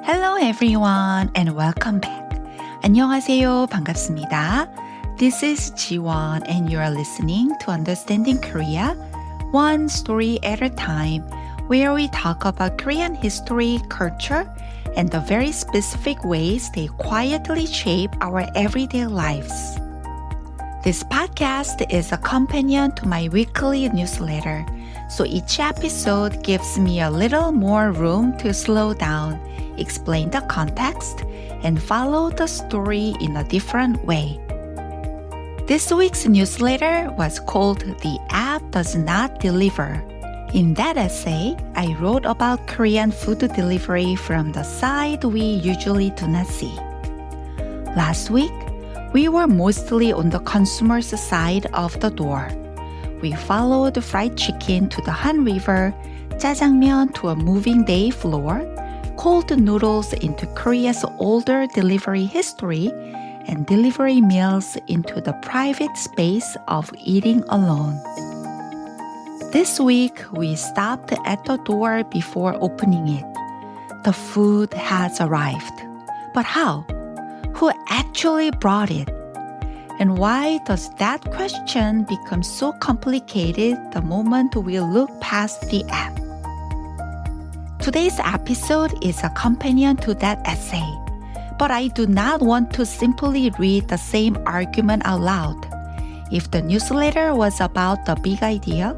Hello everyone and welcome back. 안녕하세요. 반갑습니다. This is Jiwon and you are listening to Understanding Korea, one story at a time, where we talk about Korean history, culture, and the very specific ways they quietly shape our everyday lives. This podcast is a companion to my weekly newsletter, so each episode gives me a little more room to slow down, explain the context, and follow the story in a different way. This week's newsletter was called The App Does Not Deliver. In that essay, I wrote about Korean food delivery from the side we usually do not see. Last week, we were mostly on the consumer's side of the door. We followed fried chicken to the Han River, sajangnim to a moving day floor, cold noodles into Korea's older delivery history, and delivery meals into the private space of eating alone. This week, we stopped at the door before opening it. The food has arrived. But how? Who actually brought it? And why does that question become so complicated the moment we look past the app? Today's episode is a companion to that essay, but I do not want to simply read the same argument out loud. If the newsletter was about the big idea,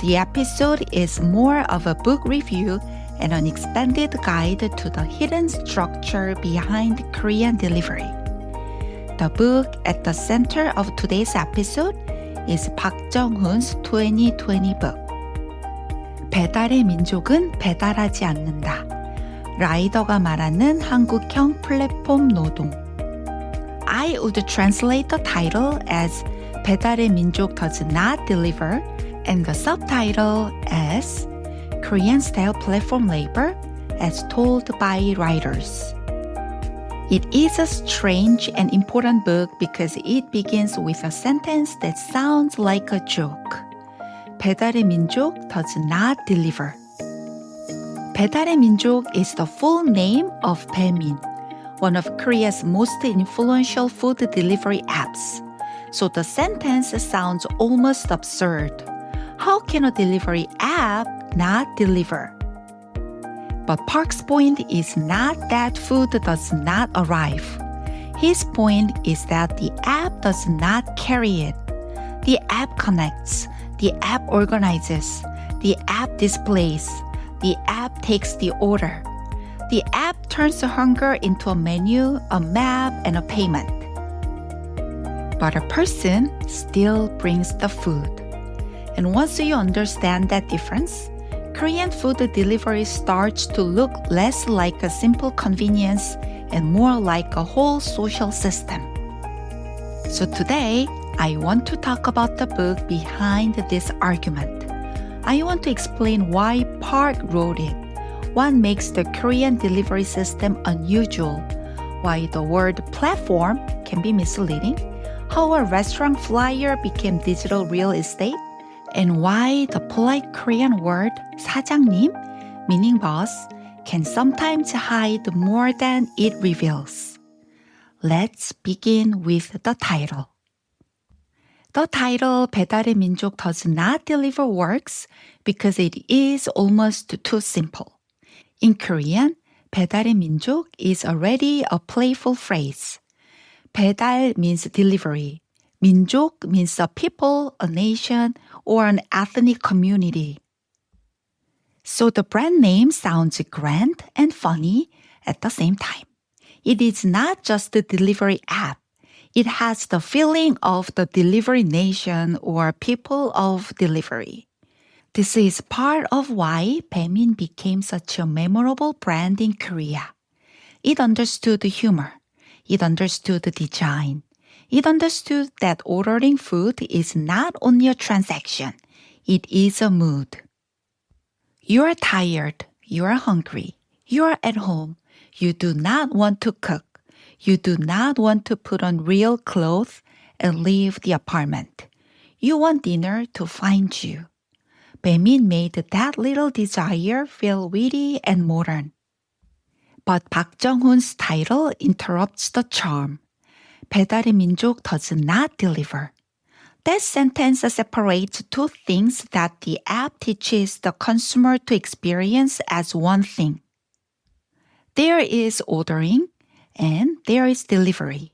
the episode is more of a book review and an expanded guide to the hidden structure behind Korean delivery. The book at the center of today's episode is Park Jung-hoon's 2020 book. 배달의 민족은 배달하지 않는다. 라이더가 말하는 한국형 플랫폼 노동. I would translate the title as 배달의 민족 does not deliver and the subtitle as Korean-style platform labor as told by writers. It is a strange and important book because it begins with a sentence that sounds like a joke. 배달의 민족 does not deliver. 배달의 민족 is the full name of Baemin, one of Korea's most influential food delivery apps. So the sentence sounds almost absurd. How can a delivery app not deliver? But Park's point is not that food does not arrive. His point is that the app does not carry it. The app connects. The app organizes. The app displays. The app takes the order. The app turns hunger into a menu, a map, and a payment. But a person still brings the food. And once you understand that difference, Korean food delivery starts to look less like a simple convenience and more like a whole social system. So today, I want to talk about the book behind this argument. I want to explain why Park wrote it, what makes the Korean delivery system unusual, why the word platform can be misleading, how a restaurant flyer became digital real estate, and why the polite Korean word sajangnim, meaning boss, can sometimes hide more than it reveals. Let's begin with the title. The title 배달의 민족 does not deliver works because it is almost too simple. In Korean, 배달의 민족 is already a playful phrase. 배달 means delivery. 민족 means a people, a nation, or an ethnic community. So the brand name sounds grand and funny at the same time. It is not just a delivery app. It has the feeling of the delivery nation or people of delivery. This is part of why Baemin became such a memorable brand in Korea. It understood humor. It understood design. It understood that ordering food is not only a transaction. It is a mood. You are tired. You are hungry. You are at home. You do not want to cook. You do not want to put on real clothes and leave the apartment. You want dinner to find you. Baemin made that little desire feel witty and modern. But Park Jung-hoon's title interrupts the charm. 배달의민족 does not deliver. That sentence separates two things that the app teaches the consumer to experience as one thing. There is ordering and there is delivery.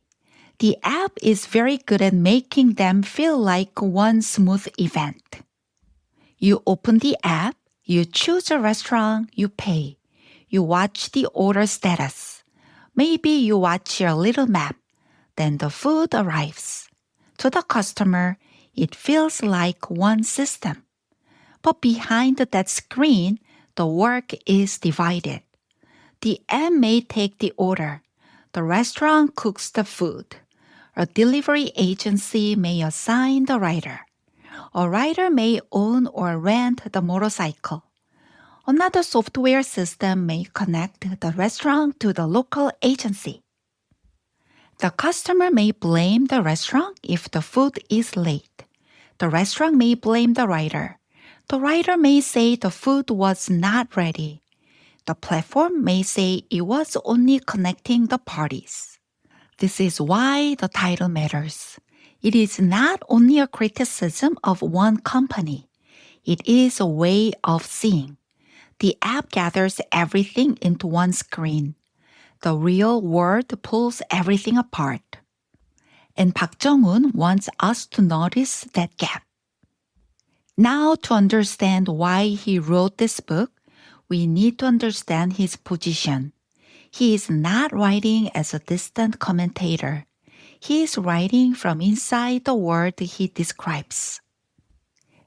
The app is very good at making them feel like one smooth event. You open the app, you choose a restaurant, you pay. You watch the order status. Maybe you watch your little map. Then the food arrives. To the customer, it feels like one system. But behind that screen, the work is divided. The app may take the order. The restaurant cooks the food. A delivery agency may assign the rider. A rider may own or rent the motorcycle. Another software system may connect the restaurant to the local agency. The customer may blame the restaurant if the food is late. The restaurant may blame the rider. The rider may say the food was not ready. The platform may say it was only connecting the parties. This is why the title matters. It is not only a criticism of one company. It is a way of seeing. The app gathers everything into one screen. The real world pulls everything apart. And Park Jung-hoon wants us to notice that gap. Now, to understand why he wrote this book, we need to understand his position. He is not writing as a distant commentator. He is writing from inside the world he describes.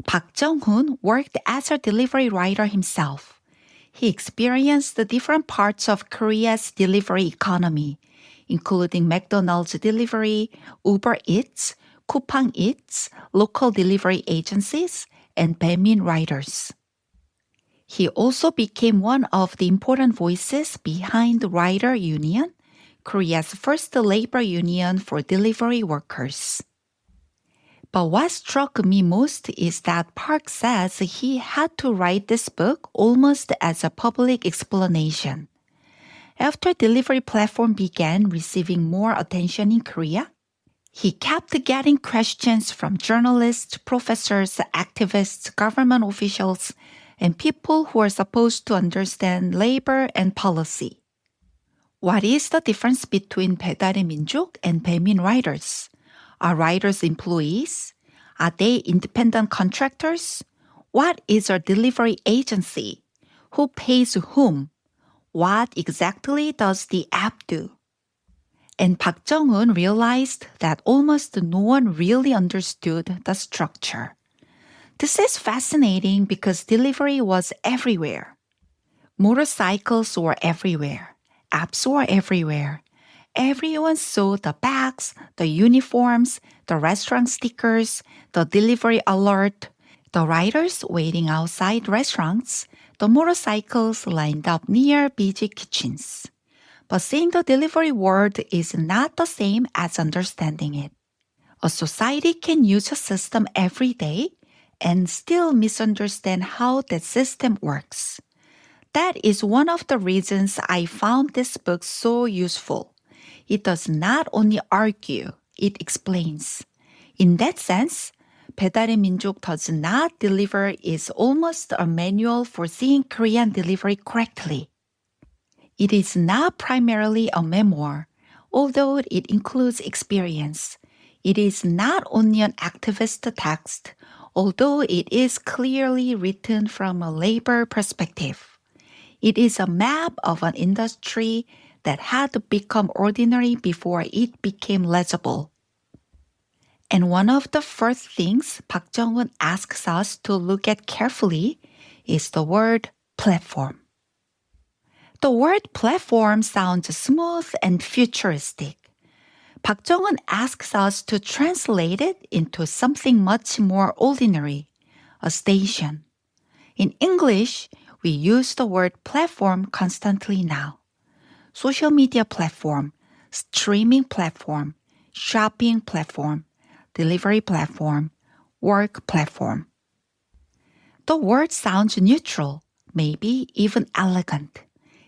Park Jung-hoon worked as a delivery writer himself. He experienced the different parts of Korea's delivery economy, including McDonald's delivery, Uber Eats, Coupang Eats, local delivery agencies, and Baemin riders. He also became one of the important voices behind the Rider Union, Korea's first labor union for delivery workers. But what struck me most is that Park says he had to write this book almost as a public explanation. After delivery platform began receiving more attention in Korea, he kept getting questions from journalists, professors, activists, government officials, and people who are supposed to understand labor and policy. What is the difference between 배달의민족 and Baemin riders? Are riders employees? Are they independent contractors? What is a delivery agency? Who pays whom? What exactly does the app do? And Park Jung-hoon realized that almost no one really understood the structure. This is fascinating because delivery was everywhere. Motorcycles were everywhere. Apps were everywhere. Everyone saw the bags, the uniforms, the restaurant stickers, the delivery alert, the riders waiting outside restaurants, the motorcycles lined up near busy kitchens. But seeing the delivery world is not the same as understanding it. A society can use a system every day and still misunderstand how that system works. That is one of the reasons I found this book so useful. It does not only argue, it explains. In that sense, 배달의민족 does not deliver is almost a manual for seeing Korean delivery correctly. It is not primarily a memoir, although it includes experience. It is not only an activist text, although it is clearly written from a labor perspective. It is a map of an industry that had become ordinary before it became legible. And one of the first things Park Jung-hoon asks us to look at carefully is the word platform. The word platform sounds smooth and futuristic. Park Jung-hoon asks us to translate it into something much more ordinary, a station. In English, we use the word platform constantly now. Social media platform, streaming platform, shopping platform, delivery platform, work platform. The word sounds neutral, maybe even elegant.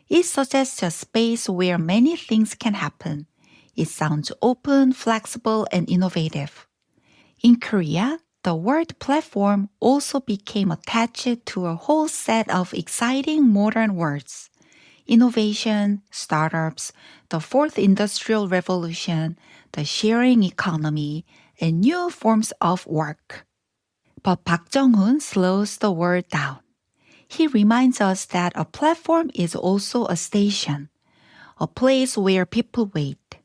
It suggests a space where many things can happen. It sounds open, flexible, and innovative. In Korea, the word platform also became attached to a whole set of exciting modern words. Innovation, startups, the fourth industrial revolution, the sharing economy, and new forms of work. But Park Jong-hoon slows the word down. He reminds us that a platform is also a station, a place where people wait.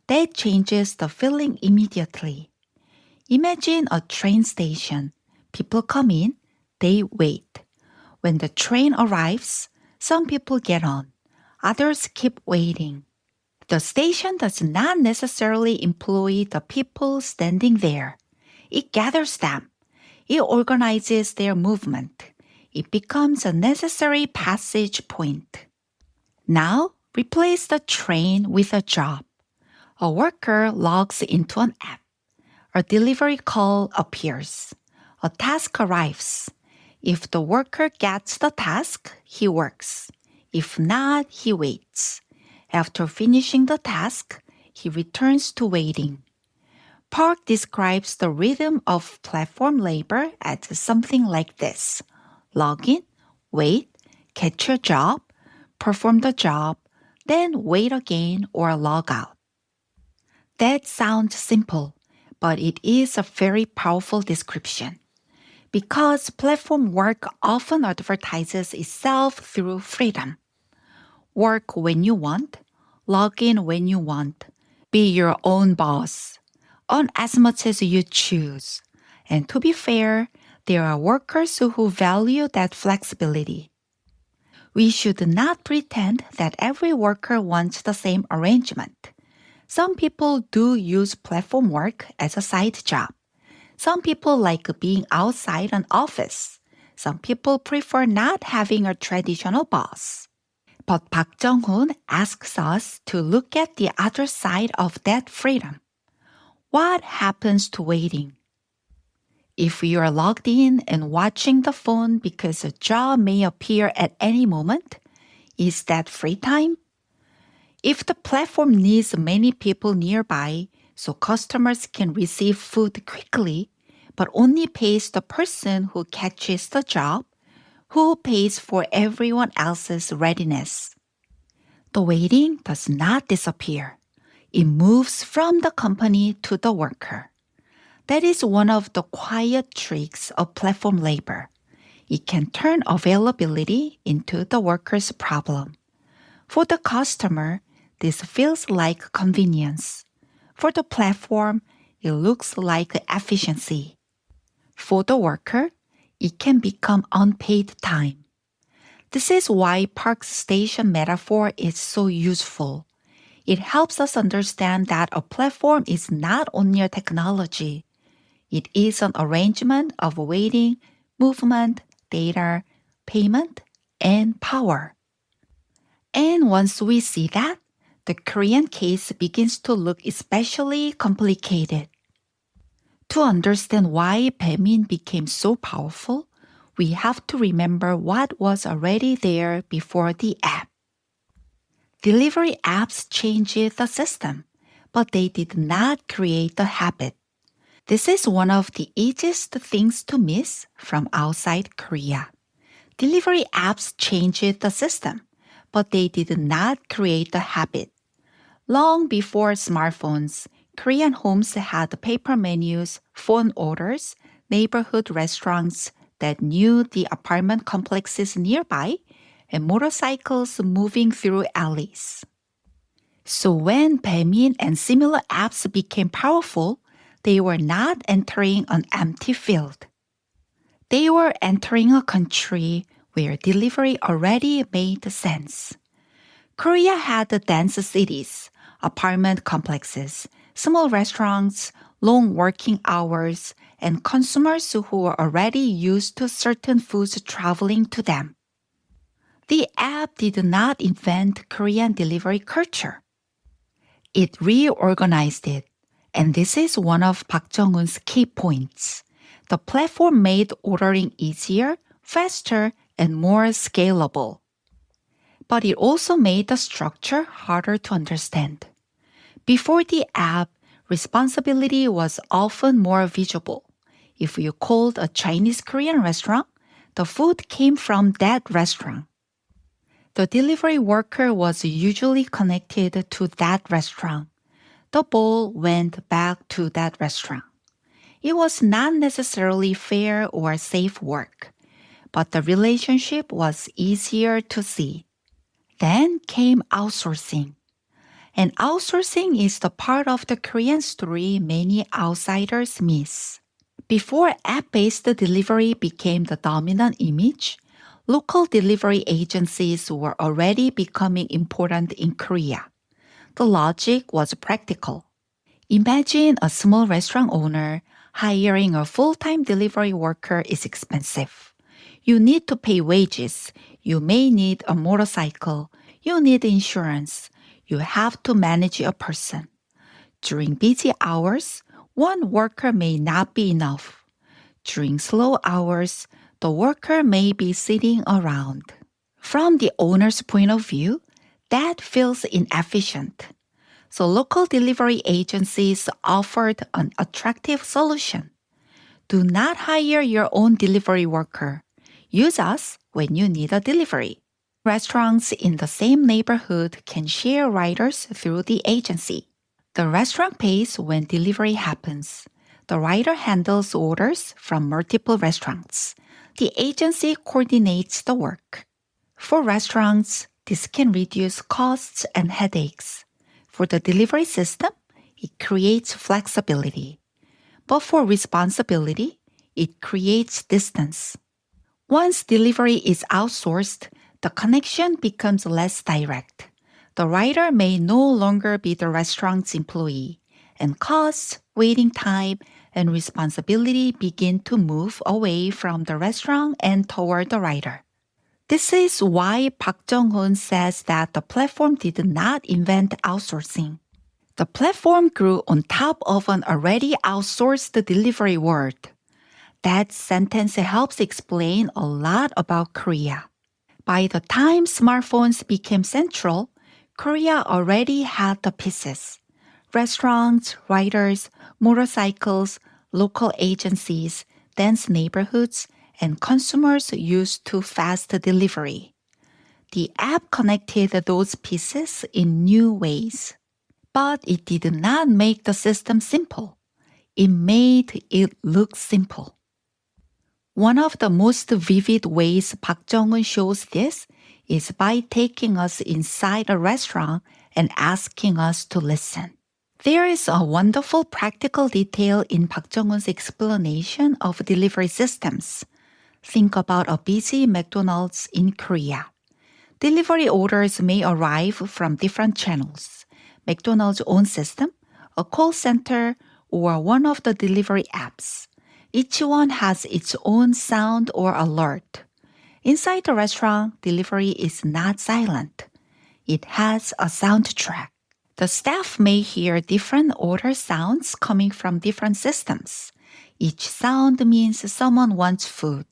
That changes the feeling immediately. Imagine a train station. People come in, they wait. When the train arrives, some people get on, others keep waiting. The station does not necessarily employ the people standing there. It gathers them. It organizes their movement. It becomes a necessary passage point. Now, replace the train with a job. A worker logs into an app. A delivery call appears. A task arrives. If the worker gets the task, he works. If not, he waits. After finishing the task, he returns to waiting. Park describes the rhythm of platform labor as something like this. Log in, wait, get your job, perform the job, then wait again or log out. That sounds simple, but it is a very powerful description. Because platform work often advertises itself through freedom. Work when you want, log in when you want, be your own boss, earn as much as you choose. And to be fair, there are workers who value that flexibility. We should not pretend that every worker wants the same arrangement. Some people do use platform work as a side job. Some people like being outside an office. Some people prefer not having a traditional boss. But Park Jong-hoon asks us to look at the other side of that freedom. What happens to waiting? If you are logged in and watching the phone because a job may appear at any moment, is that free time? If the platform needs many people nearby so customers can receive food quickly, but only pays the person who catches the job, who pays for everyone else's readiness? The waiting does not disappear. It moves from the company to the worker. That is one of the quiet tricks of platform labor. It can turn availability into the worker's problem. For the customer, this feels like convenience. For the platform, it looks like efficiency. For the worker, it can become unpaid time. This is why Park's station metaphor is so useful. It helps us understand that a platform is not only a technology. It is an arrangement of waiting, movement, data, payment, and power. And once we see that, the Korean case begins to look especially complicated. To understand why Baemin became so powerful, we have to remember what was already there before the app. Delivery apps changed the system, but they did not create the habit. This is one of the easiest things to miss from outside Korea. Delivery apps changed the system, but they did not create the habit. Long before smartphones, Korean homes had paper menus, phone orders, neighborhood restaurants that knew the apartment complexes nearby, and motorcycles moving through alleys. So when Baemin and similar apps became powerful, they were not entering an empty field. They were entering a country where delivery already made sense. Korea had dense cities, apartment complexes, small restaurants, long working hours, and consumers who were already used to certain foods traveling to them. The app did not invent Korean delivery culture. It reorganized it, and this is one of Park Jong-hoon's key points. The platform made ordering easier, faster, and more scalable. but it also made the structure harder to understand. Before the app, responsibility was often more visible. If you called a Chinese Korean restaurant, the food came from that restaurant. The delivery worker was usually connected to that restaurant. The bowl went back to that restaurant. It was not necessarily fair or safe work, but the relationship was easier to see. Then came outsourcing. And outsourcing is the part of the Korean story many outsiders miss. Before app-based delivery became the dominant image, local delivery agencies were already becoming important in Korea. The logic was practical. Imagine a small restaurant owner hiring a full-time delivery worker is expensive. You need to pay wages. You may need a motorcycle. You need insurance. You have to manage a person. During busy hours, one worker may not be enough. During slow hours, the worker may be sitting around. From the owner's point of view, that feels inefficient. So local delivery agencies offered an attractive solution. Do not hire your own delivery worker. Use us when you need a delivery. Restaurants in the same neighborhood can share riders through the agency. The restaurant pays when delivery happens. The rider handles orders from multiple restaurants. The agency coordinates the work. For restaurants, this can reduce costs and headaches. For the delivery system, it creates flexibility. But for responsibility, it creates distance. Once delivery is outsourced, the connection becomes less direct. The rider may no longer be the restaurant's employee, and costs, waiting time, and responsibility begin to move away from the restaurant and toward the rider. This is why Park Jung-hoon says that the platform did not invent outsourcing. The platform grew on top of an already outsourced delivery world. That sentence helps explain a lot about Korea. By the time smartphones became central, Korea already had the pieces. Restaurants, riders, motorcycles, local agencies, dense neighborhoods, and consumers used to fast delivery. The app connected those pieces in new ways. But it did not make the system simple. It made it look simple. One of the most vivid ways Park Jung-hoon shows this is by taking us inside a restaurant and asking us to listen. There is a wonderful practical detail in Park Jung-hoon's explanation of delivery systems. Think about a busy McDonald's in Korea. Delivery orders may arrive from different channels. McDonald's own system, a call center, or one of the delivery apps. Each one has its own sound or alert. Inside the restaurant, delivery is not silent. It has a soundtrack. The staff may hear different order sounds coming from different systems. Each sound means someone wants food.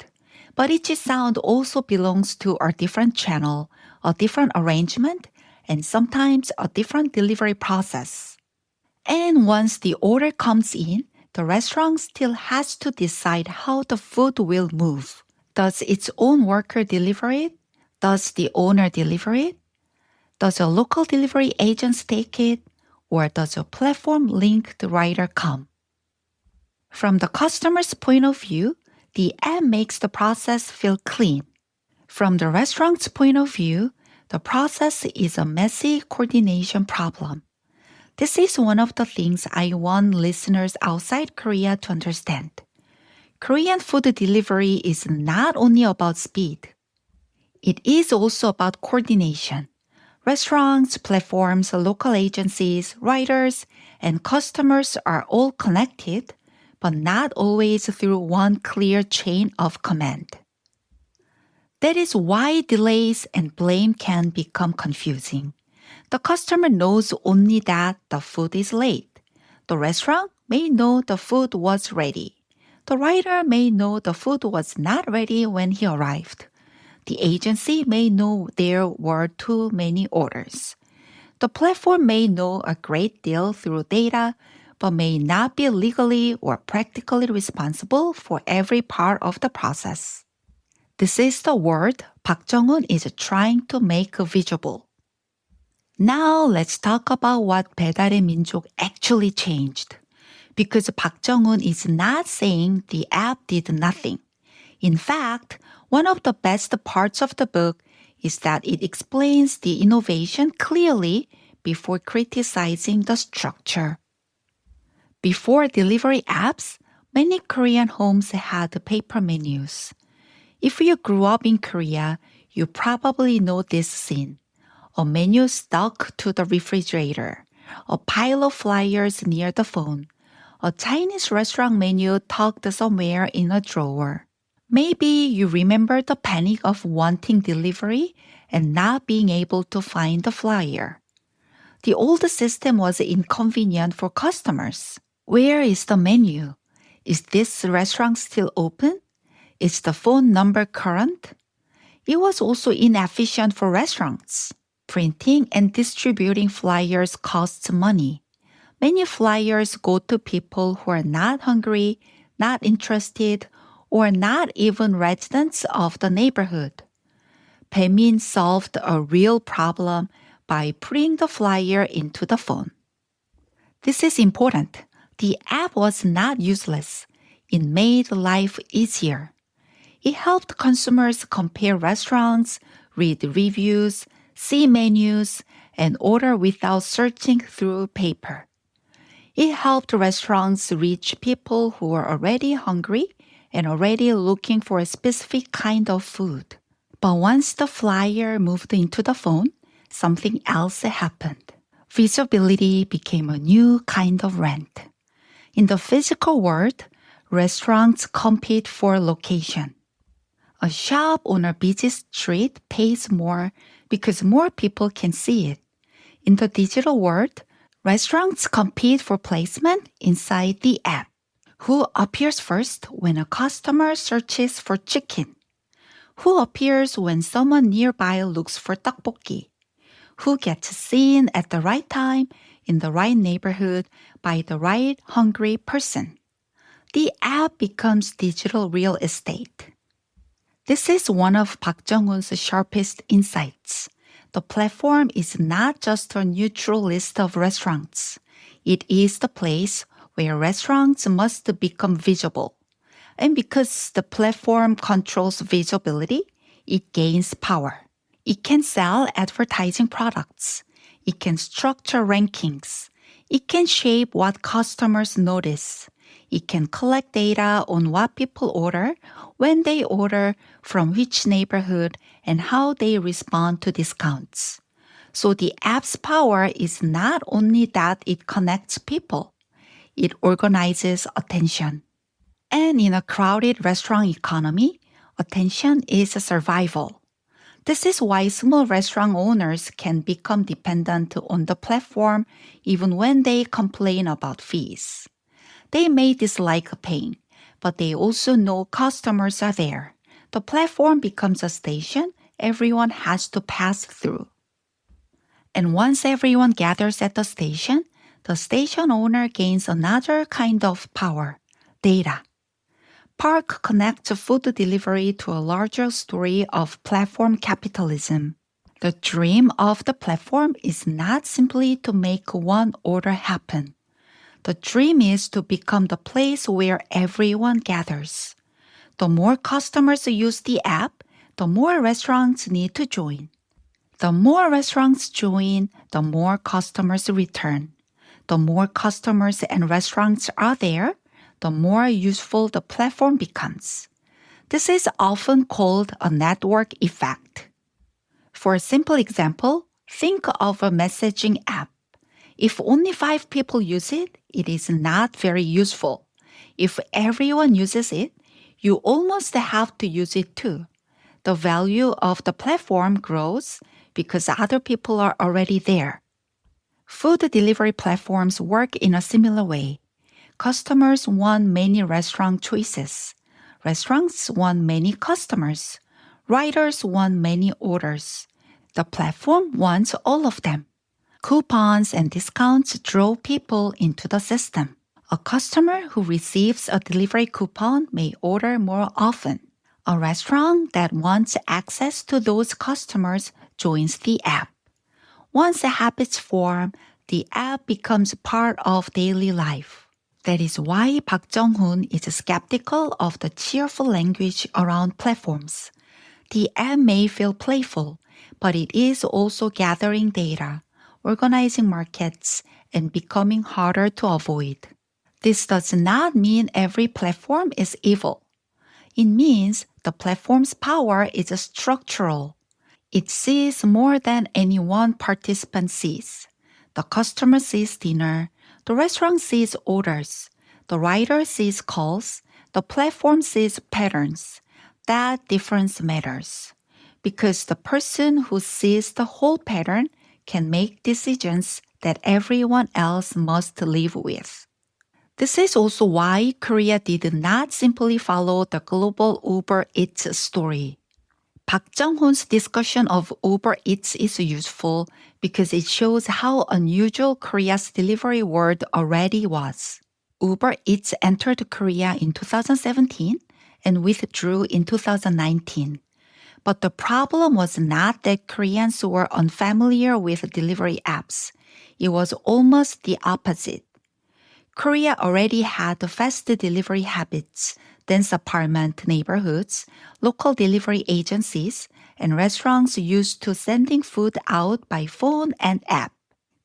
But each sound also belongs to a different channel, a different arrangement, and sometimes a different delivery process. And once the order comes in, the restaurant still has to decide how the food will move. Does its own worker deliver it? Does the owner deliver it? Does a local delivery agent take it? Or does a platform-linked rider come? From the customer's point of view, the app makes the process feel clean. From the restaurant's point of view, the process is a messy coordination problem. This is one of the things I want listeners outside Korea to understand. Korean food delivery is not only about speed. It is also about coordination. Restaurants, platforms, local agencies, riders, and customers are all connected, but not always through one clear chain of command. That is why delays and blame can become confusing. The customer knows only that the food is late. The restaurant may know the food was ready. The rider may know the food was not ready when he arrived. The agency may know there were too many orders. The platform may know a great deal through data, but may not be legally or practically responsible for every part of the process. This is the word Park Jung-un is trying to make visible. Now let's talk about what 배달의민족 actually changed. Because Park Jung-un is not saying the app did nothing. In fact, one of the best parts of the book is that it explains the innovation clearly before criticizing the structure. Before delivery apps, many Korean homes had paper menus. If you grew up in Korea, you probably know this scene. A menu stuck to the refrigerator, a pile of flyers near the phone, a Chinese restaurant menu tucked somewhere in a drawer. Maybe you remember the panic of wanting delivery and not being able to find the flyer. The old system was inconvenient for customers. Where is the menu? Is this restaurant still open? Is the phone number current? It was also inefficient for restaurants. Printing and distributing flyers costs money. Many flyers go to people who are not hungry, not interested, or not even residents of the neighborhood. Baemin solved a real problem by putting the flyer into the phone. This is important. The app was not useless. It made life easier. It helped consumers compare restaurants, read reviews, see menus, and order without searching through paper. It helped restaurants reach people who were already hungry and already looking for a specific kind of food. But once the flyer moved into the phone, something else happened. Visibility became a new kind of rent. In the physical world, restaurants compete for location. A shop on a busy street pays more because more people can see it. In the digital world, restaurants compete for placement inside the app. Who appears first when a customer searches for chicken? Who appears when someone nearby looks for tteokbokki? Who gets seen at the right time in the right neighborhood by the right hungry person? The app becomes digital real estate. This is one of Park Jung-un's sharpest insights. The platform is not just a neutral list of restaurants. It is the place where restaurants must become visible. And because the platform controls visibility, it gains power. It can sell advertising products. It can structure rankings. It can shape what customers notice. It can collect data on what people order, when they order, from which neighborhood, and how they respond to discounts. So the app's power is not only that it connects people, it organizes attention. And in a crowded restaurant economy, attention is a survival. This is why small restaurant owners can become dependent on the platform even when they complain about fees. They may dislike paying, but they also know customers are there. The platform becomes a station everyone has to pass through. And once everyone gathers at the station owner gains another kind of power, data. Park connects food delivery to a larger story of platform capitalism. The dream of the platform is not simply to make one order happen. The dream is to become the place where everyone gathers. The more customers use the app, the more restaurants need to join. The more restaurants join, the more customers return. The more customers and restaurants are there, the more useful the platform becomes. This is often called a network effect. For a simple example, think of a messaging app. If only 5 people use it, it is not very useful. If everyone uses it, you almost have to use it too. The value of the platform grows because other people are already there. Food delivery platforms work in a similar way. Customers want many restaurant choices. Restaurants want many customers. Riders want many orders. The platform wants all of them. Coupons and discounts draw people into the system. A customer who receives a delivery coupon may order more often. A restaurant that wants access to those customers joins the app. Once the habits form, the app becomes part of daily life. That is why Park Jung-hoon is skeptical of the cheerful language around platforms. The app may feel playful, but it is also gathering data, organizing markets, and becoming harder to avoid. This does not mean every platform is evil. It means the platform's power is structural. It sees more than any one participant sees. The customer sees dinner, the restaurant sees orders, the rider sees calls, the platform sees patterns. That difference matters because the person who sees the whole pattern can make decisions that everyone else must live with. This is also why Korea did not simply follow the global Uber Eats story. Park Jung-hoon's discussion of Uber Eats is useful because it shows how unusual Korea's delivery world already was. Uber Eats entered Korea in 2017 and withdrew in 2019. But the problem was not that Koreans were unfamiliar with delivery apps. It was almost the opposite. Korea already had fast delivery habits, dense apartment neighborhoods, local delivery agencies, and restaurants used to sending food out by phone and app.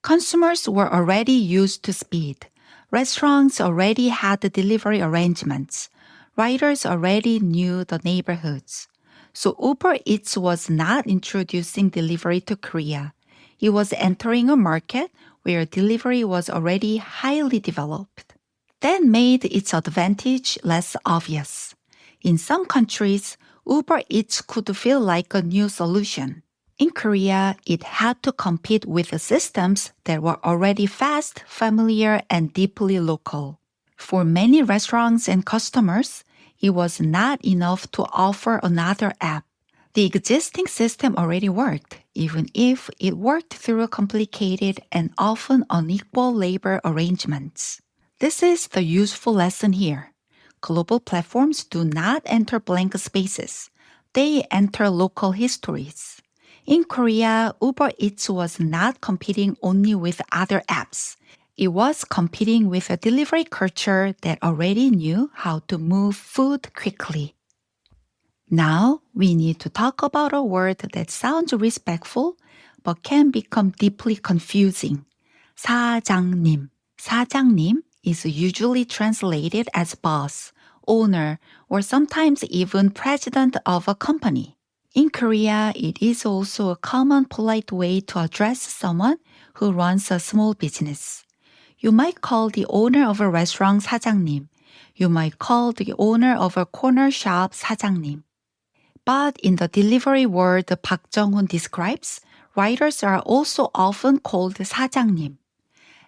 Consumers were already used to speed. Restaurants already had delivery arrangements. Riders already knew the neighborhoods. So Uber Eats was not introducing delivery to Korea. It was entering a market where delivery was already highly developed. That made its advantage less obvious. In some countries, Uber Eats could feel like a new solution. In Korea, it had to compete with systems that were already fast, familiar, and deeply local. For many restaurants and customers, it was not enough to offer another app. The existing system already worked, even if it worked through complicated and often unequal labor arrangements. This is the useful lesson here. Global platforms do not enter blank spaces. They enter local histories. In Korea, Uber Eats was not competing only with other apps. It was competing with a delivery culture that already knew how to move food quickly. Now, we need to talk about a word that sounds respectful but can become deeply confusing. sajangnim. sajangnim is usually translated as boss, owner, or sometimes even president of a company. In Korea, it is also a common polite way to address someone who runs a small business. You might call the owner of a restaurant sajangnim. You might call the owner of a corner shop sajangnim. But in the delivery world Park Jung-hoon describes, riders are also often called sajangnim.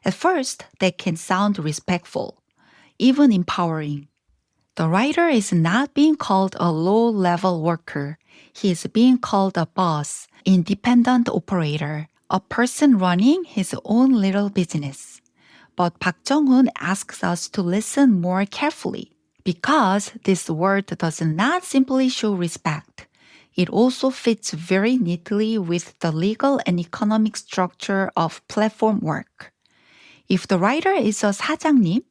At first, that can sound respectful, even empowering. The rider is not being called a low-level worker. He is being called a boss, independent operator, a person running his own little business. But Park Jung-hoon asks us to listen more carefully because this word does not simply show respect. It also fits very neatly with the legal and economic structure of platform work. If the rider is a sajangnim,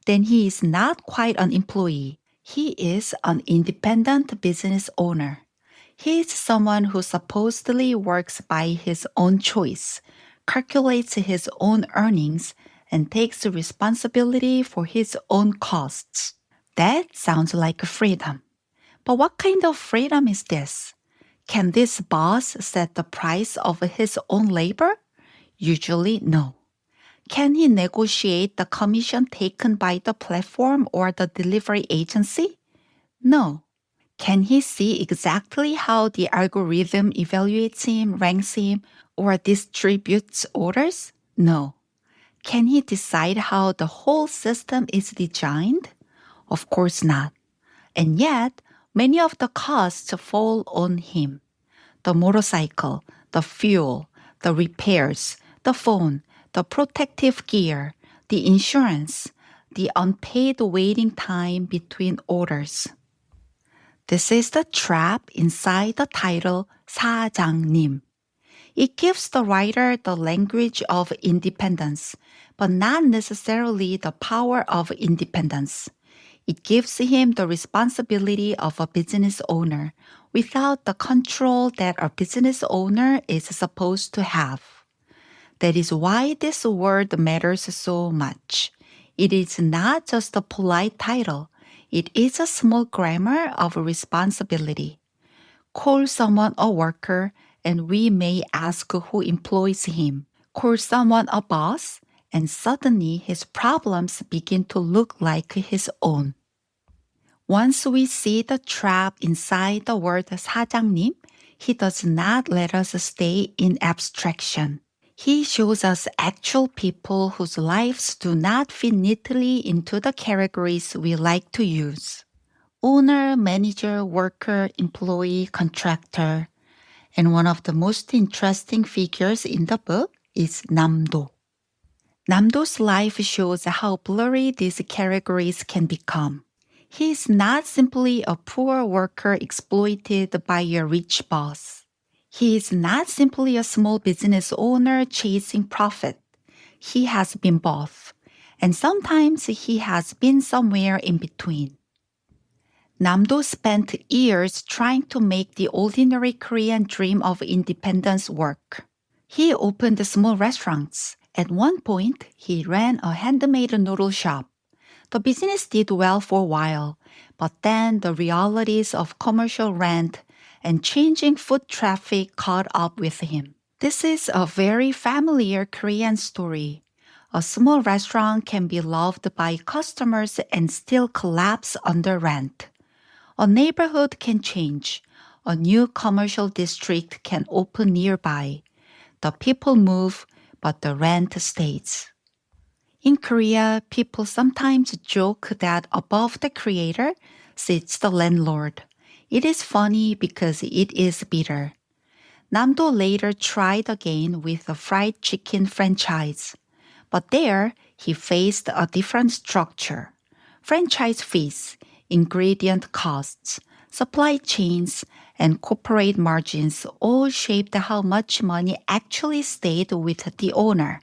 then he is not quite an employee. He is an independent business owner. He is someone who supposedly works by his own choice, calculates his own earnings, and takes responsibility for his own costs. That sounds like freedom. But what kind of freedom is this? Can this boss set the price of his own labor? Usually, no. Can he negotiate the commission taken by the platform or the delivery agency? No. Can he see exactly how the algorithm evaluates him, ranks him, or distributes orders? No. Can he decide how the whole system is designed? Of course not. And yet, Many of the costs fall on him. The motorcycle, the fuel, the repairs, the phone, the protective gear, the insurance, the unpaid waiting time between orders. This is the trap inside the title sajangnim. It gives the writer the language of independence, but not necessarily the power of independence. It gives him the responsibility of a business owner without the control that a business owner is supposed to have. That is why this word matters so much. It is not just a polite title. It is a small grammar of responsibility. Call someone a worker, and we may ask who employs him. Call someone a boss, and suddenly his problems begin to look like his own. Once we see the trap inside the word sajangnim, he does not let us stay in abstraction. He shows us actual people whose lives do not fit neatly into the categories we like to use. Owner, manager, worker, employee, contractor. And one of the most interesting figures in the book is Namdo. Namdo's life shows how blurry these categories can become. He is not simply a poor worker exploited by a rich boss. He is not simply a small business owner chasing profit. He has been both, and sometimes he has been somewhere in between. Namdo spent years trying to make the ordinary Korean dream of independence work. He opened small restaurants. At one point, he ran a handmade noodle shop. The business did well for a while, but then the realities of commercial rent and changing foot traffic caught up with him. This is a very familiar Korean story. A small restaurant can be loved by customers and still collapse under rent. A neighborhood can change. A new commercial district can open nearby. The people move, but the rent stays. In Korea, people sometimes joke that above the creator sits the landlord. It is funny because it is bitter. Namdo later tried again with a fried chicken franchise. But there, he faced a different structure. Franchise fees, ingredient costs, supply chains, and corporate margins all shaped how much money actually stayed with the owner.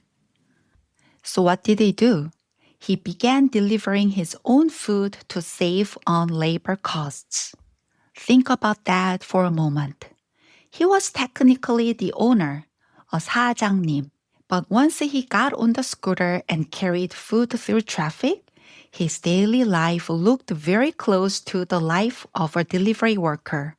So what did he do? He began delivering his own food to save on labor costs. Think about that for a moment. He was technically the owner, a sajangnim, but once he got on the scooter and carried food through traffic, his daily life looked very close to the life of a delivery worker.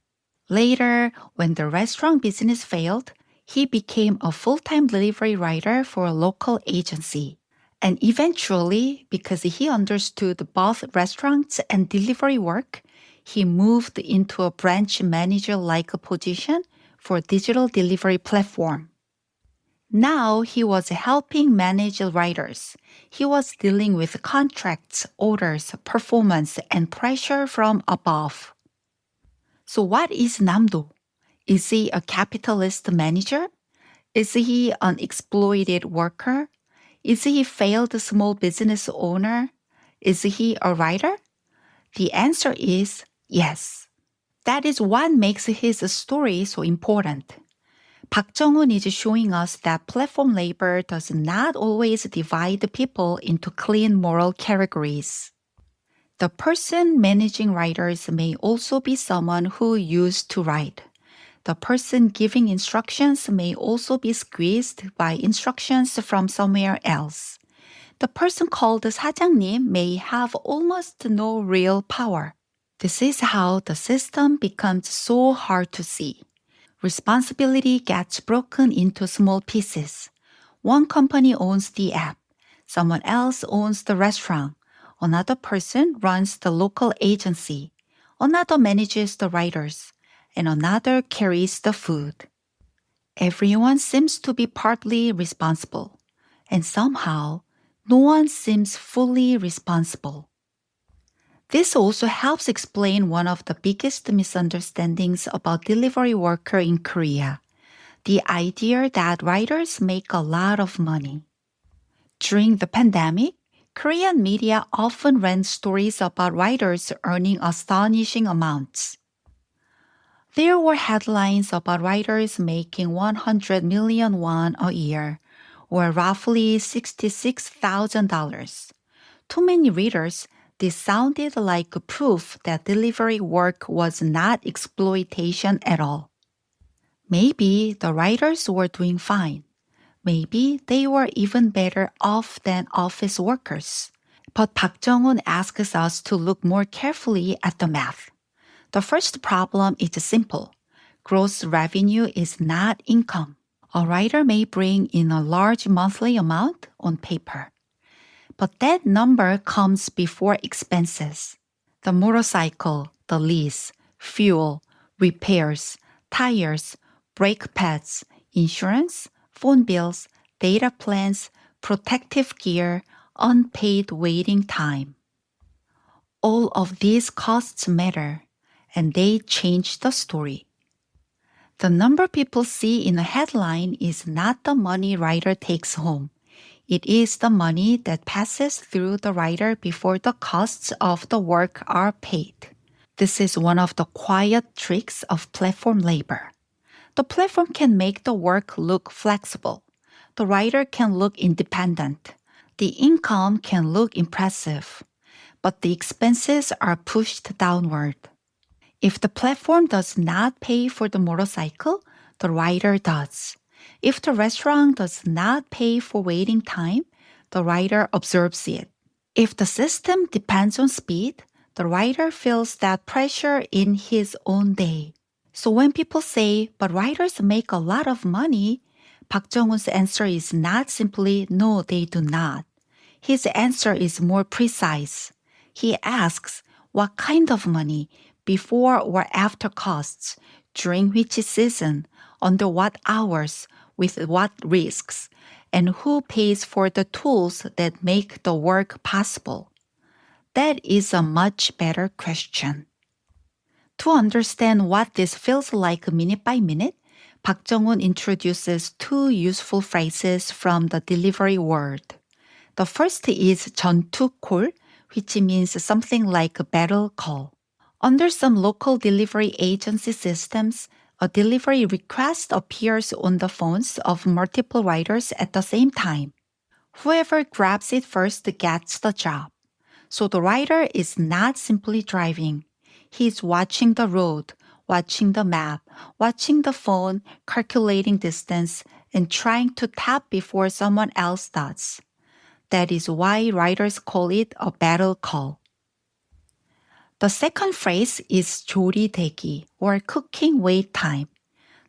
Later, when the restaurant business failed, he became a full-time delivery rider for a local agency. And eventually, because he understood both restaurants and delivery work, he moved into a branch manager-like position for a digital delivery platform. Now he was helping manage riders. He was dealing with contracts, orders, performance, and pressure from above. So what is Namdo? Is he a capitalist manager? Is he an exploited worker? Is he a failed small business owner? Is he a writer? The answer is yes. That is what makes his story so important. Park Jung-un is showing us that platform labor does not always divide people into clean moral categories. The person managing writers may also be someone who used to write. The person giving instructions may also be squeezed by instructions from somewhere else. The person called sajangnim may have almost no real power. This is how the system becomes so hard to see. Responsibility gets broken into small pieces. One company owns the app. Someone else owns the restaurant. Another person runs the local agency. Another manages the writers. And another carries the food. Everyone seems to be partly responsible. And somehow, no one seems fully responsible. This also helps explain one of the biggest misunderstandings about delivery worker in Korea, the idea that writers make a lot of money. During the pandemic, Korean media often ran stories about writers earning astonishing amounts. There were headlines about writers making 100 million won a year, or roughly $66,000. To many readers, this sounded like proof that delivery work was not exploitation at all. Maybe the writers were doing fine. Maybe they were even better off than office workers. But Park Jung-un asks us to look more carefully at the math. The first problem is simple. Gross revenue is not income. A writer may bring in a large monthly amount on paper, but that number comes before expenses. The motorcycle, the lease, fuel, repairs, tires, brake pads, insurance, phone bills, data plans, protective gear, unpaid waiting time. All of these costs matter, and they change the story. The number people see in a headline is not the money writer takes home. It is the money that passes through the writer before the costs of the work are paid. This is one of the quiet tricks of platform labor. The platform can make the work look flexible. The writer can look independent. The income can look impressive. But the expenses are pushed downward. If the platform does not pay for the motorcycle, the writer does. If the restaurant does not pay for waiting time, the writer observes it. If the system depends on speed, the writer feels that pressure in his own day. So when people say, but writers make a lot of money, Park Jung-un's answer is not simply, no, they do not. His answer is more precise. He asks, what kind of money, before or after costs, during which season, under what hours, with what risks, and who pays for the tools that make the work possible? That is a much better question. To understand what this feels like minute by minute, Park Jung-un introduces two useful phrases from the delivery world. The first is 전투콜, which means something like a battle call. Under some local delivery agency systems, a delivery request appears on the phones of multiple writers at the same time. Whoever grabs it first gets the job. So the writer is not simply driving. He's watching the road, watching the map, watching the phone, calculating distance, and trying to tap before someone else does. That is why writers call it a battle call. The second phrase is 조리대기, or cooking wait time.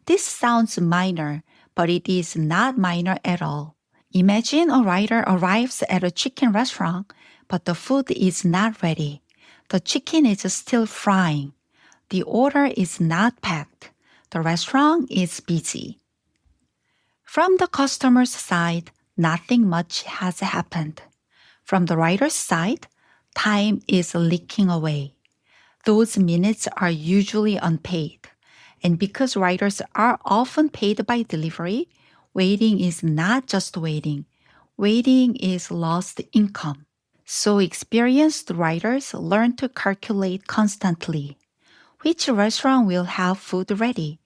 This sounds minor, but it is not minor at all. Imagine a writer arrives at a chicken restaurant, but the food is not ready. The chicken is still frying. The order is not packed. The restaurant is busy. From the customer's side, nothing much has happened. From the writer's side, time is leaking away. Those minutes are usually unpaid. And because writers are often paid by delivery, waiting is not just waiting. Waiting is lost income. So experienced writers learn to calculate constantly. Which restaurant will have food ready?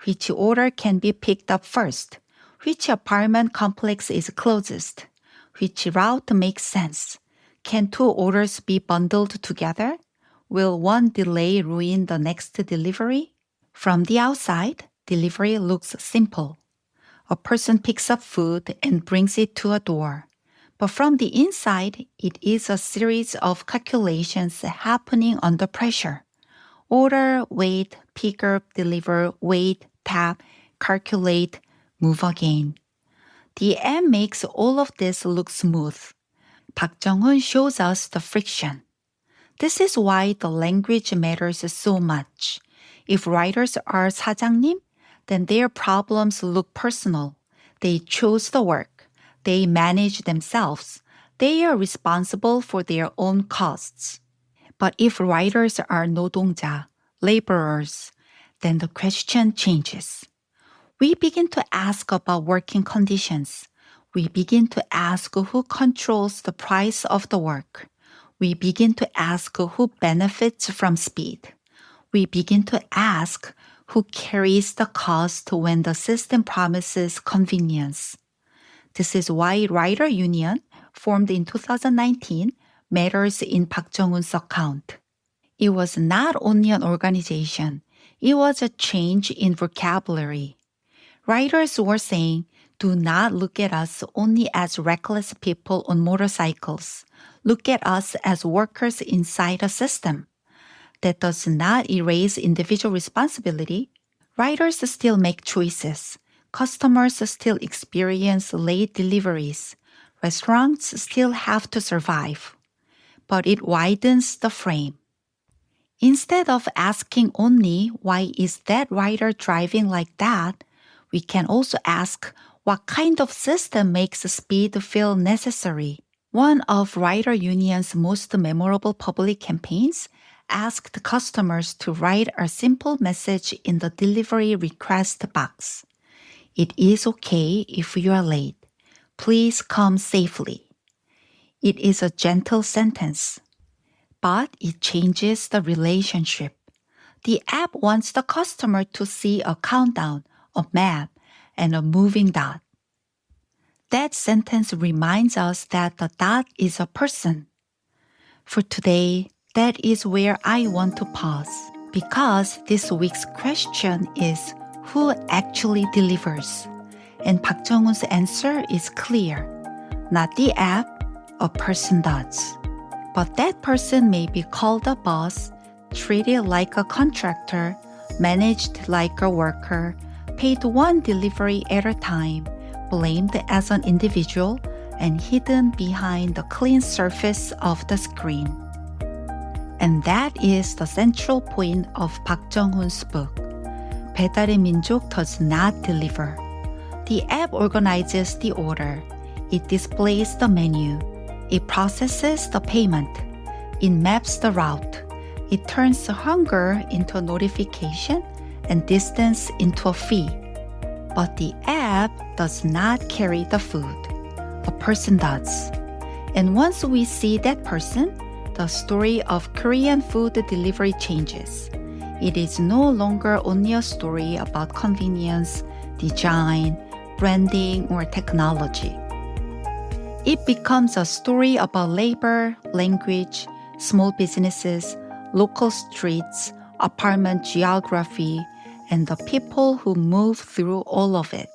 Which order can be picked up first? Which apartment complex is closest? Which route makes sense? Can two orders be bundled together? Will one delay ruin the next delivery? From the outside, delivery looks simple. A person picks up food and brings it to a door. But from the inside, it is a series of calculations happening under pressure. Order, wait, pick up, deliver, wait, tap, calculate, move again. The M makes all of this look smooth. Park Jung-un shows us the friction. This is why the language matters so much. If writers are sajangnim, then their problems look personal. They chose the work. They manage themselves. They are responsible for their own costs. But if writers are 노동자, laborers, then the question changes. We begin to ask about working conditions. We begin to ask who controls the price of the work. We begin to ask who benefits from speed. We begin to ask who carries the cost when the system promises convenience. This is why Writer Union, formed in 2019, matters in Park Jong-un's account. It was not only an organization, it was a change in vocabulary. Writers were saying, do not look at us only as reckless people on motorcycles. Look at us as workers inside a system. That does not erase individual responsibility. Writers still make choices. Customers still experience late deliveries. Restaurants still have to survive. But it widens the frame. Instead of asking only why is that writer driving like that, we can also ask what kind of system makes speed feel necessary. One of Writer Union's most memorable public campaigns asked customers to write a simple message in the delivery request box. It is okay if you are late. Please come safely. It is a gentle sentence, but it changes the relationship. The app wants the customer to see a countdown, a map, and a moving dot. That sentence reminds us that the dot is a person. For today, that is where I want to pause, because this week's question is, who actually delivers? And Park Jong-un's answer is clear. Not the app, a person does. But that person may be called a boss, treated like a contractor, managed like a worker, paid one delivery at a time, blamed as an individual, and hidden behind the clean surface of the screen. And that is the central point of Park Jong-un's book. 배달의민족 does not deliver. The app organizes the order. It displays the menu. It processes the payment. It maps the route. It turns hunger into a notification and distance into a fee. But the app does not carry the food. A person does. And once we see that person, the story of Korean food delivery changes. It is no longer only a story about convenience, design, branding, or technology. It becomes a story about labor, language, small businesses, local streets, apartment geography, and the people who move through all of it.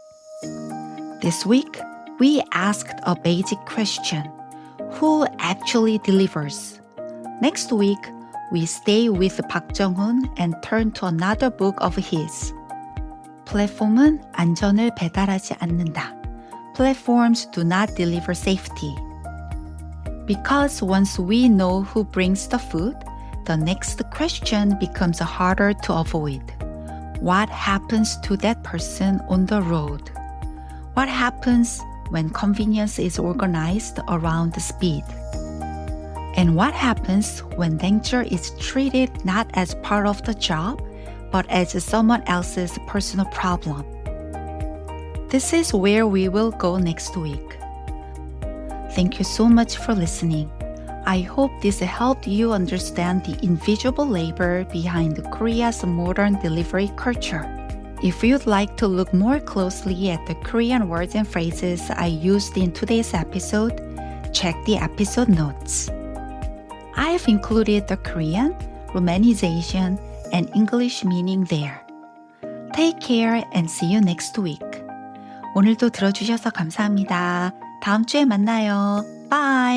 This week, we asked a basic question: who actually delivers? Next week, we stay with Park Jong-un and turn to another book of his. 플랫폼은 안전을 배달하지 않는다. Platforms do not deliver safety. Because once we know who brings the food, the next question becomes harder to avoid. What happens to that person on the road? What happens when convenience is organized around speed? And what happens when danger is treated not as part of the job, but as someone else's personal problem? This is where we will go next week. Thank you so much for listening. I hope this helped you understand the invisible labor behind Korea's modern delivery culture. If you'd like to look more closely at the Korean words and phrases I used in today's episode, check the episode notes. I've included the Korean, Romanization, and English meaning there. Take care and see you next week. 오늘도 들어주셔서 감사합니다. 다음 주에 만나요. Bye!